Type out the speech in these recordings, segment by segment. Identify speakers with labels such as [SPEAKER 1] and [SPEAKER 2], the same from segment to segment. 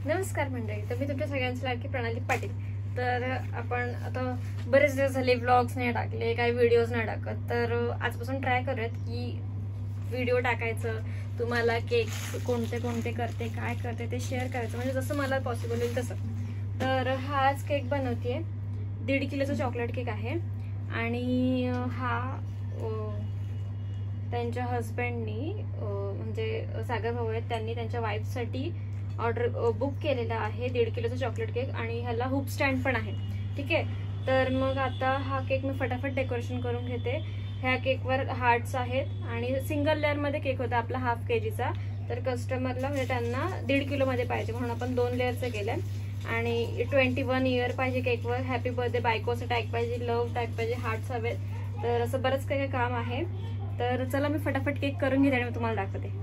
[SPEAKER 1] नमस्कार मंडळी, तर मी तुमच्या सगळ्यांची लाडकी प्रणाली पाटील। तर आपण आता बरेच दिवस झाले व्लॉग्स नाही टाकले, काही व्हिडिओज नाही टाकत, तर आजपासून ट्राय करूयात की व्हिडिओ टाकायचं, तुम्हाला केक कोणते कोणते करते, काय करते ते शेअर करायचं, म्हणजे जसं मला पॉसिबल होईल तसं। तर हा आज केक बनवतेय, 1.5 किलोचा चॉकलेट केक आहे आणि हा त्यांच्या हस्बंडनी म्हणजे सागर भाऊ आहेत, त्यांनी त्यांच्या वाईफसाठी ऑर्डर बुक केलेला आहे 1.5 किलोचा चॉकलेट केक आणि ह्याला हुप स्टँड पण आहे। ठीक आहे, तर मग आता हा केक मी फटाफट डेकोरेशन करून घेते। ह्या केकवर हार्ट्स आहेत आणि सिंगल लेअर मध्ये केक होता आपला हाफ केजीचा, तर कस्टमरला म्हणजे त्यांना 1.5 किलो मध्ये पाहिजे म्हणून आपण 2 लेअरचे केले आणि 21 इयर पाहिजे केकवर, हॅपी बर्थडे बायकोचं टॅग पाहिजे, लव्ह टॅग पाहिजे, हार्ट्स हवेत, तर असं बरंच काही काम आहे। तर चला मी फटाफट केक करून घेते आणि मी तुम्हाला दाखवते।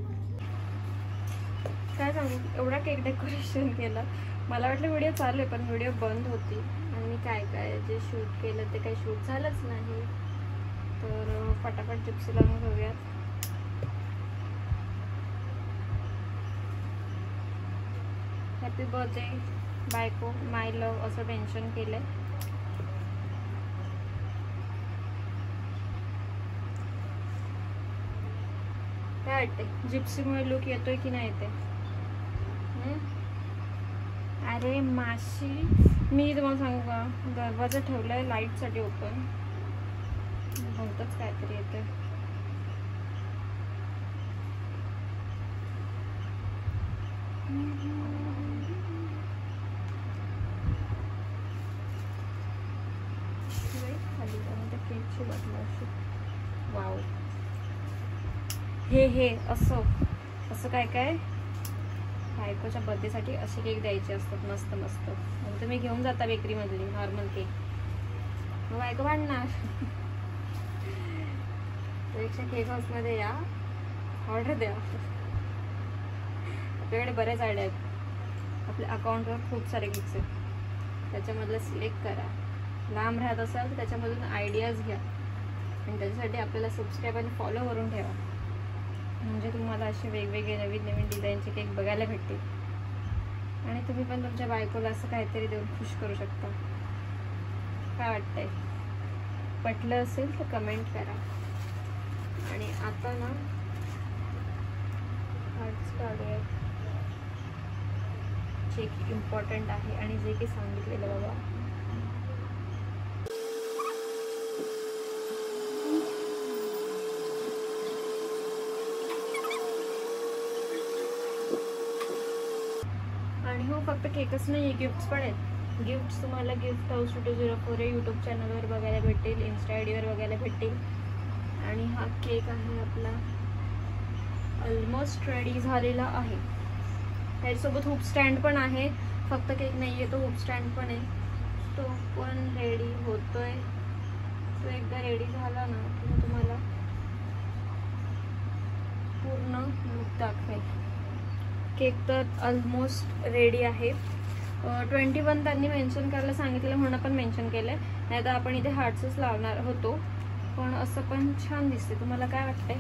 [SPEAKER 1] काय सांगू, एवढा केक डेकोरेशन केलं, मला वाटलं व्हिडिओ चालू आहे पण व्हिडिओ बंद होती आणि मी काय काय जे शूट केलं ते काही शूट झालंच नाही। तर फटाफट चिप्स लावून घेऊयात। हॅपी बर्थडे बायको, माय लव्ह असं मेन्शन केलंय। काय वाटते, जिप्सीमुळे लुक येतोय की नाही येते? अरे माशी, मी तुम्हाला सांगू का, दरवाजा ठेवलाय लाईट साठी ओपन, बहुतच काहीतरी येतंय। खाली केकची बटन अशी, वाव, हे असं काय काय बायकोच्या बर्थडेसाठी असे केक द्यायचे असतात, मस्त मस्त। म्हणजे तुम्ही घेऊन जाता बेकरी मधली नॉर्मल केक, मग बायको भांडणार। त्यापेक्षा केक हाऊस मध्ये या, ऑर्डर द्या। आपल्याकडे बरेच आयडिया आहेत, आपल्या अकाउंटवर खूप सारे केक्स आहेत, त्याच्यामधलं सिलेक्ट करा। लांब राहत असाल तर त्याच्यामधून आयडियाज घ्या आणि त्याच्यासाठी आपल्याला सबस्क्राईब आणि फॉलो करून ठेवा, म्हणजे तुम्हाला असे वेगवेगळे नवीन नवीन डिझाईनचे केक बघायला भेटतील आणि तुम्ही पण तुमच्या बायकोला असं काहीतरी देऊन खुश करू शकता। काय वाटतंय? पटलं असेल तर कमेंट करा। आणि आता ना हार्ट्स काढूया, जे की इम्पॉर्टंट आहे आणि जे की सांगितलेलं बाबा। आणि हो, फक्त केकच नाही, गिफ्ट्स पण आहेत। गिफ्ट्स तुम्हाला गिफ्ट हाऊस 2204 हे यूट्यूब चॅनलवर बघायला भेटतील, इन्स्टा आयडीवर बघायला भेटतील। आणि हा केक आहे आपला ऑलमोस्ट रेडी झालेला आहे। त्याच्यासोबत हुप स्टँड पण आहे, फक्त केक नाही आहे तो हुप स्टँड पण आहे, तो पण रेडी होतोय। तो एकदा रेडी झाला ना की तुम्हाला पूर्ण लुक दाखवेल। केक तर ऑलमोस्ट रेडी आहे। 21 त्यांनी मेन्शन करायला सांगितलं म्हणून आपण मेन्शन केलंय, नाही तर आपण इथे हार्ट्सच लावणार होतो, पण असं पण छान दिसते। तुम्हाला काय वाटतंय?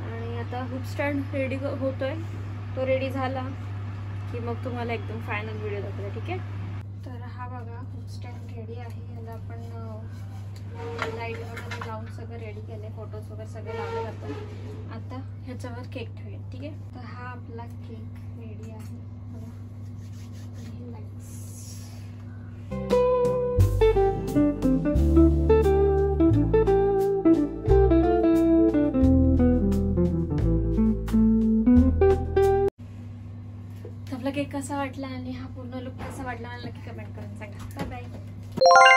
[SPEAKER 1] आणि आता हुप स्टँड रेडी होतोय, तो रेडी झाला की मग तुम्हाला एकदम फायनल व्हिडिओ दाखवला। ठीक आहे, तर हा बघा हुप स्टँड रेडी आहे। याला आपण लाईट वगैरे लावून सगळं रेडी केलंय, फोटोज वगैरे सगळे लावले जातात। आता ह्याच्यावर केक ठेवूया। ठीक आहे, तर हा आपला केक रेडी आहे। आपला केक कसा वाटला आणि हा पूर्ण लुक कसा वाटला मला नक्की कमेंट करून सांगा। Bye bye.